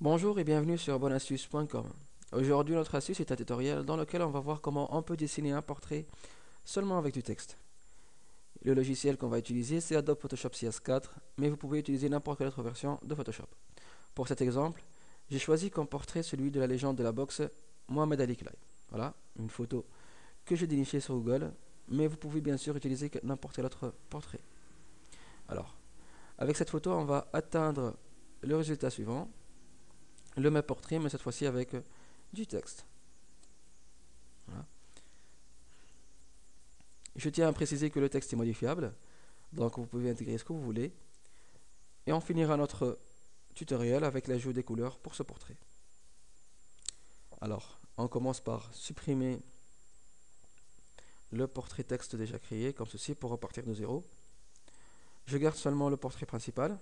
Bonjour et bienvenue sur bonastuce.com. Aujourd'hui, notre astuce est un tutoriel dans lequel on va voir comment on peut dessiner un portrait seulement avec du texte. Le logiciel qu'on va utiliser, c'est Adobe Photoshop CS4, mais vous pouvez utiliser n'importe quelle autre version de Photoshop. Pour cet exemple, j'ai choisi comme portrait celui de la légende de la boxe Mohamed Ali Clay. Voilà, une photo que j'ai dénichée sur Google, mais vous pouvez bien sûr utiliser n'importe quel autre portrait. Alors, avec cette photo, on va atteindre le résultat suivant. Le même portrait, mais cette fois-ci avec du texte. Voilà. Je tiens à préciser que le texte est modifiable, donc vous pouvez intégrer ce que vous voulez. Et on finira notre tutoriel avec l'ajout des couleurs pour ce portrait. Alors, on commence par supprimer le portrait texte déjà créé, comme ceci, pour repartir de zéro. Je garde seulement le portrait principal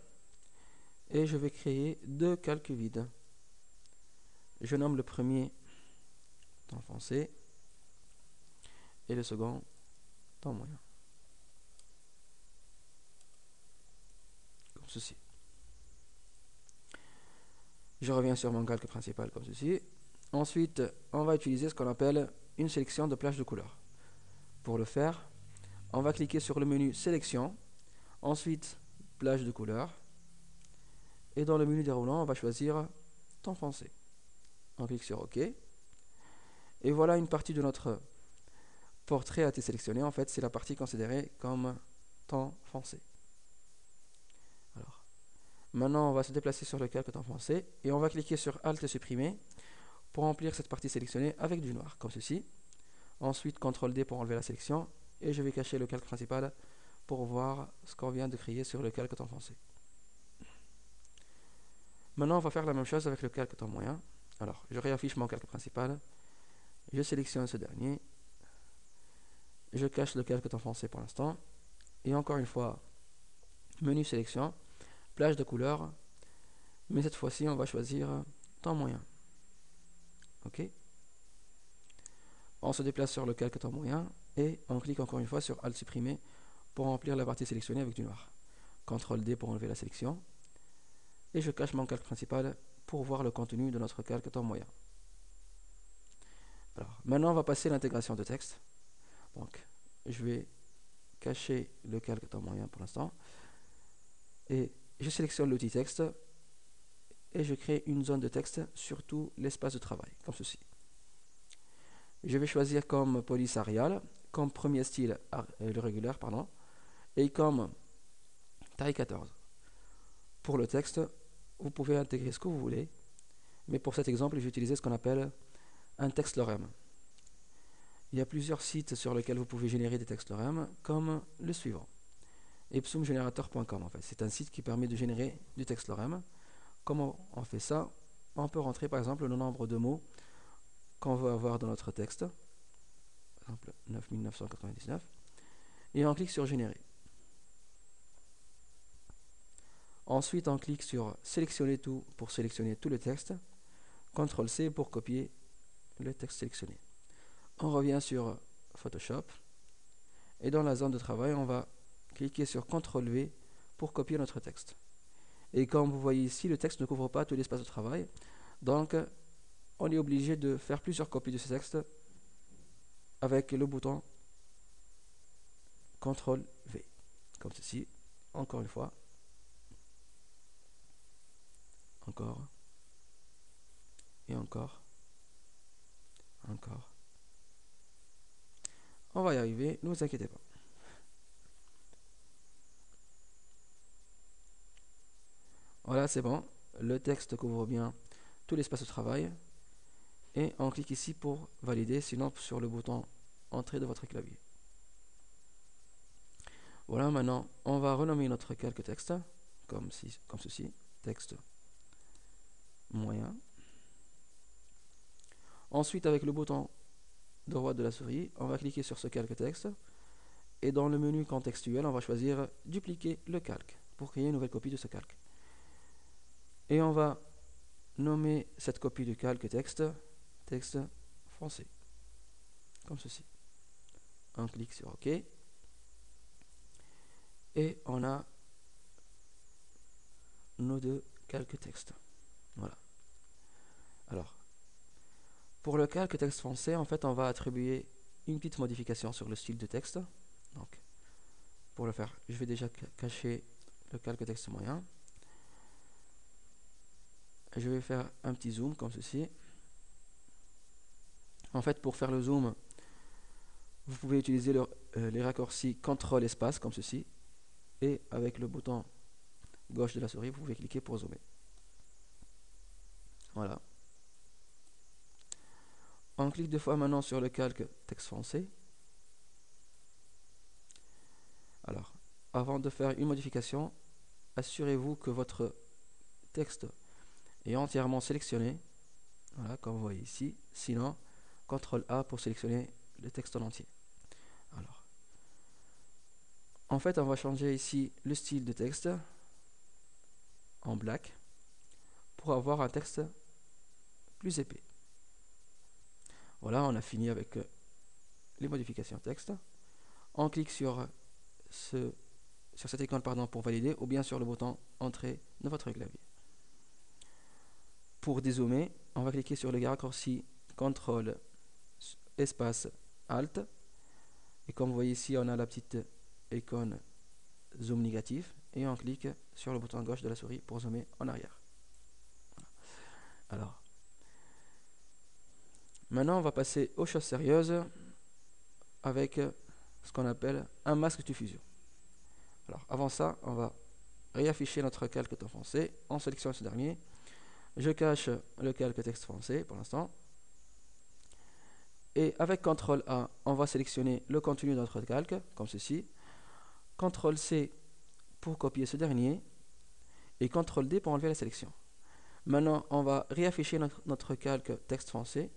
et je vais créer deux calques vides. Je nomme le premier temps foncé et le second temps moyen, comme ceci. Je reviens sur mon calque principal comme ceci. Ensuite, on va utiliser ce qu'on appelle une sélection de plage de couleurs. Pour le faire, on va cliquer sur le menu sélection, ensuite plage de couleurs, et dans le menu déroulant, on va choisir temps foncé. On clique sur OK. Et voilà, une partie de notre portrait a été sélectionnée. En fait, c'est la partie considérée comme temps foncé. Alors, maintenant, on va se déplacer sur le calque temps foncé et on va cliquer sur Alt et supprimer pour remplir cette partie sélectionnée avec du noir, comme ceci. Ensuite, CTRL D pour enlever la sélection et je vais cacher le calque principal pour voir ce qu'on vient de créer sur le calque temps foncé. Maintenant, on va faire la même chose avec le calque temps moyen. Alors, je réaffiche mon calque principal, je sélectionne ce dernier, je cache le calque temps foncé pour l'instant, et encore une fois, menu sélection, plage de couleurs, mais cette fois-ci, on va choisir temps moyen. OK. On se déplace sur le calque temps moyen et on clique encore une fois sur Alt supprimer pour remplir la partie sélectionnée avec du noir. CTRL D pour enlever la sélection. Et je cache mon calque principal pour voir le contenu de notre calque temps moyen. Alors, maintenant, on va passer à l'intégration de texte. Donc, je vais cacher le calque temps moyen pour l'instant. Et je sélectionne l'outil texte et je crée une zone de texte sur tout l'espace de travail, comme ceci. Je vais choisir comme police Arial, comme premier style le régulier, et comme taille 14. Pour le texte, vous pouvez intégrer ce que vous voulez, mais pour cet exemple, je vais utiliser ce qu'on appelle un texte lorem. Il y a plusieurs sites sur lesquels vous pouvez générer des textes lorem, comme le suivant. epsumgenerator.com en fait. C'est un site qui permet de générer du texte lorem. Comment on fait ça? On peut rentrer par exemple le nombre de mots qu'on veut avoir dans notre texte, par exemple 9999, et on clique sur générer. Ensuite, on clique sur sélectionner tout pour sélectionner tout le texte, CTRL C pour copier le texte sélectionné. On revient sur Photoshop et dans la zone de travail, on va cliquer sur CTRL V pour copier notre texte. Et comme vous voyez ici, le texte ne couvre pas tout l'espace de travail, donc on est obligé de faire plusieurs copies de ce texte avec le bouton CTRL V, comme ceci. Encore une fois, encore, et encore, encore. On va y arriver, ne vous inquiétez pas. Voilà, c'est bon. Le texte couvre bien tout l'espace de travail. Et on clique ici pour valider, sinon sur le bouton Entrée de votre clavier. Voilà, maintenant, on va renommer notre calque texte, comme ceci, texte moyen. Ensuite, avec le bouton droit de la souris, on va cliquer sur ce calque texte. Et dans le menu contextuel, on va choisir dupliquer le calque pour créer une nouvelle copie de ce calque. Et on va nommer cette copie de calque texte foncé, comme ceci. On clique sur OK. Et on a nos deux calques texte. Voilà. Pour le calque texte français, en fait, on va attribuer une petite modification sur le style de texte. Donc, pour le faire, je vais déjà cacher le calque texte moyen. Je vais faire un petit zoom comme ceci. En fait, pour faire le zoom, vous pouvez utiliser les raccourcis CTRL espace comme ceci. Et avec le bouton gauche de la souris, vous pouvez cliquer pour zoomer. Voilà. On clique deux fois maintenant sur le calque texte français. Alors, avant de faire une modification, assurez-vous que votre texte est entièrement sélectionné. Voilà, comme vous voyez ici. Sinon, CTRL A pour sélectionner le texte en entier. Alors, en fait, on va changer ici le style de texte en black pour avoir un texte plus épais. Voilà, on a fini avec les modifications texte. On clique sur cette icône pour valider ou bien sur le bouton entrée de votre clavier. Pour dézoomer, on va cliquer sur le raccourci CTRL espace Alt. Et comme vous voyez ici, on a la petite icône zoom négatif et on clique sur le bouton gauche de la souris pour zoomer en arrière. Alors, maintenant on va passer aux choses sérieuses avec ce qu'on appelle un masque de fusion. Alors, avant ça, on va réafficher notre calque texte français. On sélectionne ce dernier. Je cache le calque texte français pour l'instant. Et avec CTRL A, on va sélectionner le contenu de notre calque, comme ceci. CTRL C pour copier ce dernier. Et CTRL D pour enlever la sélection. Maintenant, on va réafficher notre calque texte français.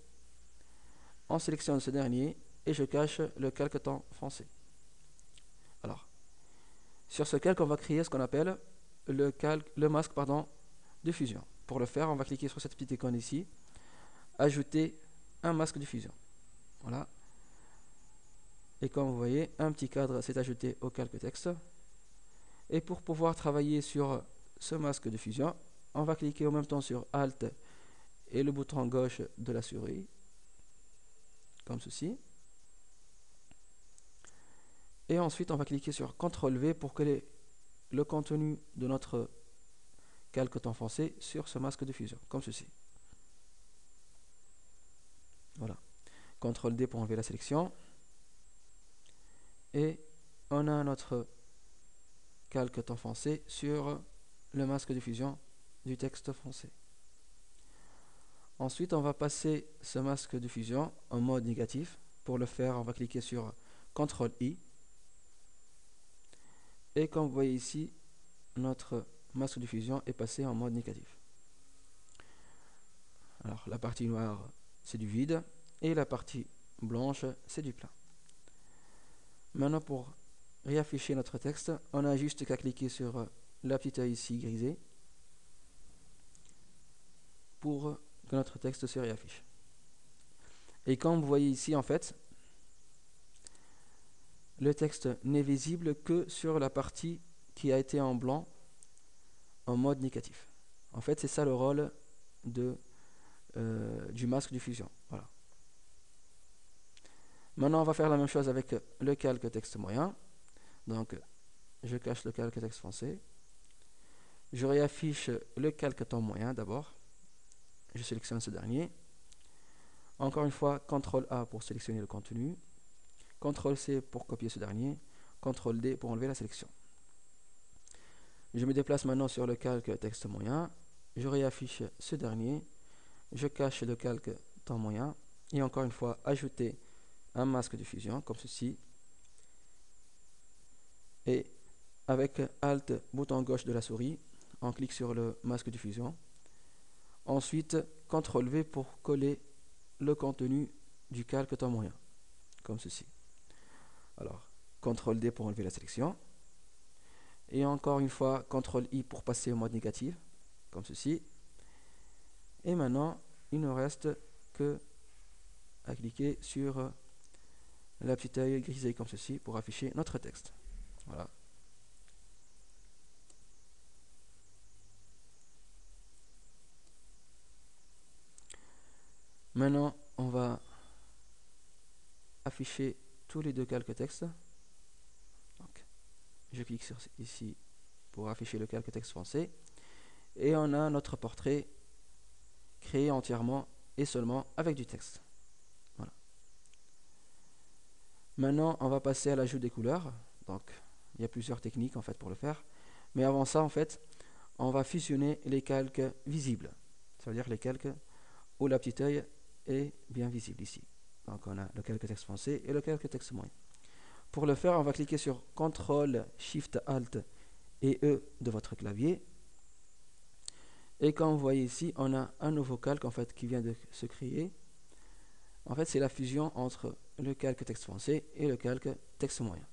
On sélectionne ce dernier et je cache le calque temps français. Alors, sur ce calque, on va créer ce qu'on appelle le masque de fusion. Pour le faire, on va cliquer sur cette petite icône ici, ajouter un masque de fusion. Voilà. Et comme vous voyez, un petit cadre s'est ajouté au calque texte. Et pour pouvoir travailler sur ce masque de fusion, on va cliquer en même temps sur Alt et le bouton gauche de la souris, comme ceci. Et ensuite, on va cliquer sur CTRL V pour coller le contenu de notre calque temps français sur ce masque de fusion, comme ceci. Voilà. CTRL D pour enlever la sélection. Et on a notre calque temps français sur le masque de fusion du texte français. Ensuite, on va passer ce masque de fusion en mode négatif. Pour le faire, on va cliquer sur CTRL I. Et comme vous voyez ici, notre masque de fusion est passé en mode négatif. Alors, la partie noire, c'est du vide. Et la partie blanche, c'est du plein. Maintenant, pour réafficher notre texte, on a juste qu'à cliquer sur la petite œil ici grisé pour que notre texte se réaffiche. Et comme vous voyez ici, en fait, le texte n'est visible que sur la partie qui a été en blanc en mode négatif. En fait, c'est ça le rôle du masque de fusion. Voilà. Maintenant, on va faire la même chose avec le calque texte moyen. Donc, je cache le calque texte français. Je réaffiche le calque temps moyen d'abord. Je sélectionne ce dernier. Encore une fois, CTRL A pour sélectionner le contenu. CTRL C pour copier ce dernier. CTRL D pour enlever la sélection. Je me déplace maintenant sur le calque texte moyen. Je réaffiche ce dernier. Je cache le calque temps moyen. Et encore une fois, ajouter un masque de fusion comme ceci. Et avec Alt, bouton gauche de la souris, on clique sur le masque de fusion. Ensuite, CTRL V pour coller le contenu du calque temps moyen, comme ceci. Alors, CTRL D pour enlever la sélection. Et encore une fois, CTRL I pour passer au mode négatif, comme ceci. Et maintenant, il ne reste que à cliquer sur la petite œil grisée comme ceci pour afficher notre texte. Voilà. Maintenant, on va afficher tous les deux calques texte. Donc, je clique sur ici pour afficher le calque texte français. Et on a notre portrait créé entièrement et seulement avec du texte. Voilà. Maintenant, on va passer à l'ajout des couleurs. Donc, il y a plusieurs techniques en fait pour le faire. Mais avant ça, en fait, on va fusionner les calques visibles. Ça veut dire les calques où la petite œil est bien visible ici. Donc, on a le calque texte français et le calque texte moyen. Pour le faire, on va cliquer sur CTRL, SHIFT, ALT et E de votre clavier. Et comme vous voyez ici, on a un nouveau calque en fait qui vient de se créer. En fait, c'est la fusion entre le calque texte français et le calque texte moyen.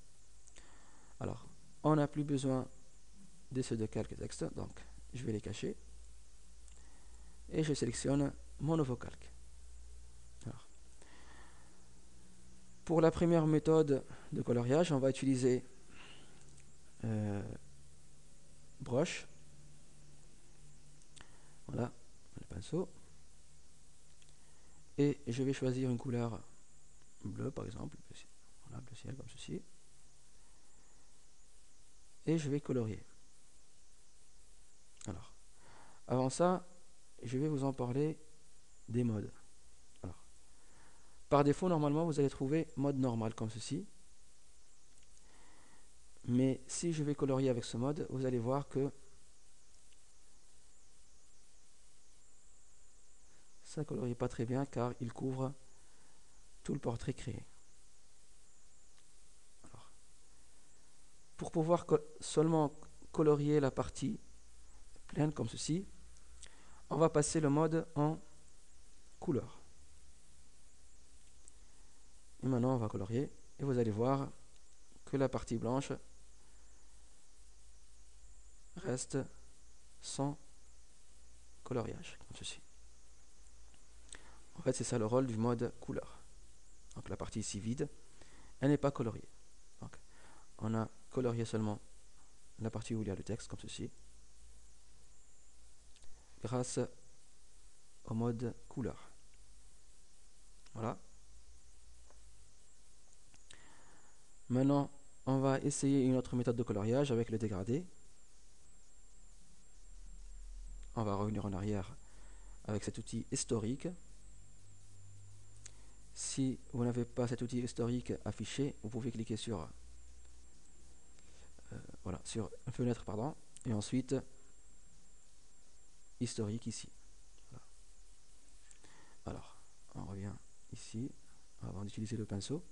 Alors, on n'a plus besoin de ces deux calques texte, donc je vais les cacher. Et je sélectionne mon nouveau calque. Alors, pour la première méthode de coloriage, on va utiliser broche. Voilà, le pinceau. Et je vais choisir une couleur bleue, par exemple. Voilà, bleu ciel, comme ceci. Et je vais colorier. Alors, avant ça, je vais vous en parler des modes. Alors, par défaut, normalement, vous allez trouver mode normal, comme ceci. Mais si je vais colorier avec ce mode, vous allez voir que ça ne colorie pas très bien car il couvre tout le portrait créé. Alors, pour pouvoir seulement colorier la partie pleine comme ceci, on va passer le mode en couleur. Et maintenant on va colorier et vous allez voir que la partie blanche reste sans coloriage comme ceci. En fait, c'est ça le rôle du mode couleur. Donc la partie ici vide, elle n'est pas coloriée. Donc, on a colorié seulement la partie où il y a le texte, comme ceci, grâce au mode couleur. Voilà. Maintenant, on va essayer une autre méthode de coloriage avec le dégradé. On va revenir en arrière avec cet outil historique. Si vous n'avez pas cet outil historique affiché, vous pouvez cliquer sur voilà, sur une fenêtre, pardon, et ensuite historique ici. Voilà. Alors, on revient ici avant d'utiliser le pinceau.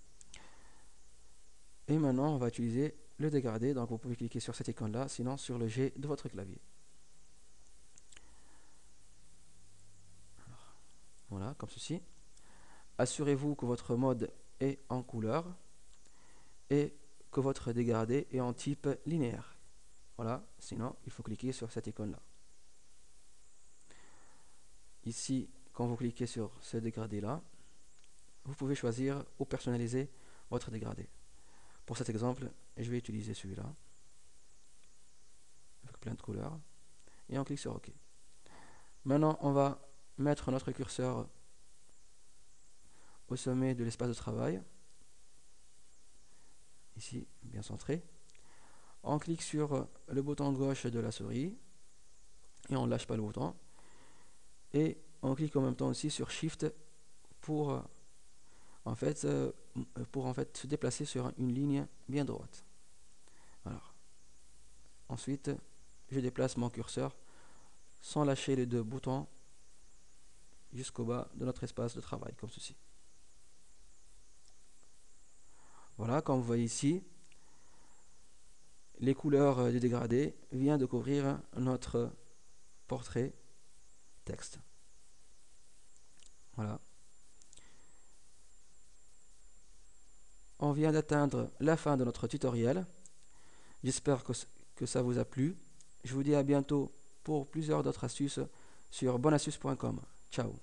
Et maintenant, on va utiliser le dégradé. Donc, vous pouvez cliquer sur cette icône-là, sinon sur le G de votre clavier. Alors, voilà, comme ceci. Assurez-vous que votre mode est en couleur et que votre dégradé est en type linéaire. Voilà, sinon il faut cliquer sur cette icône-là. Ici, quand vous cliquez sur ce dégradé-là, vous pouvez choisir ou personnaliser votre dégradé. Pour cet exemple, je vais utiliser celui-là, avec plein de couleurs, et on clique sur OK. Maintenant, on va mettre notre curseur au sommet de l'espace de travail, ici, bien centré. On clique sur le bouton gauche de la souris, et on ne lâche pas le bouton. Et on clique en même temps aussi sur Shift pour en fait se déplacer sur une ligne bien droite. Alors, ensuite, je déplace mon curseur sans lâcher les deux boutons jusqu'au bas de notre espace de travail, comme ceci. Voilà, comme vous voyez ici, les couleurs du dégradé viennent de couvrir notre portrait texte. Voilà. On vient d'atteindre la fin de notre tutoriel. J'espère que ça vous a plu. Je vous dis à bientôt pour plusieurs d'autres astuces sur bonastuce.com. Ciao.